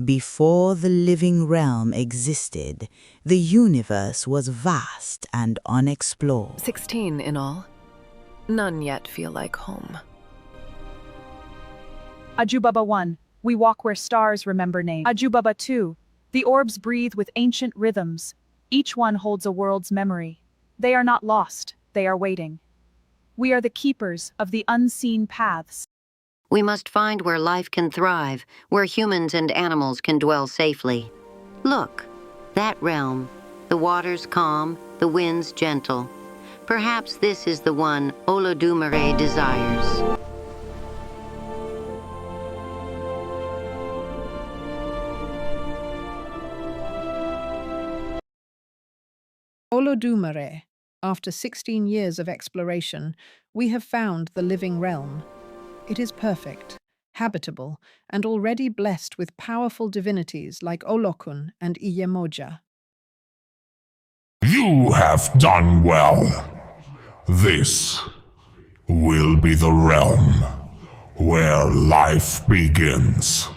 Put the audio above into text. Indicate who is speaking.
Speaker 1: Before the living realm existed, the universe was vast and unexplored.
Speaker 2: 16 in all. None yet feel like home.
Speaker 3: Ajubaba 1, we walk where stars remember names. Ajubaba 2, the orbs breathe with ancient rhythms. Each one holds a world's memory. They are not lost, they are waiting. We are the keepers of the unseen paths.
Speaker 4: We must find where life can thrive, where humans and animals can dwell safely. Look, that realm. The waters calm, the winds gentle. Perhaps this is the one Olodumare desires.
Speaker 5: Olodumare. After 16 years of exploration, we have found the living realm. It is perfect, habitable, and already blessed with powerful divinities like Olokun and Iyemoja.
Speaker 6: You have done well. This will be the realm where life begins.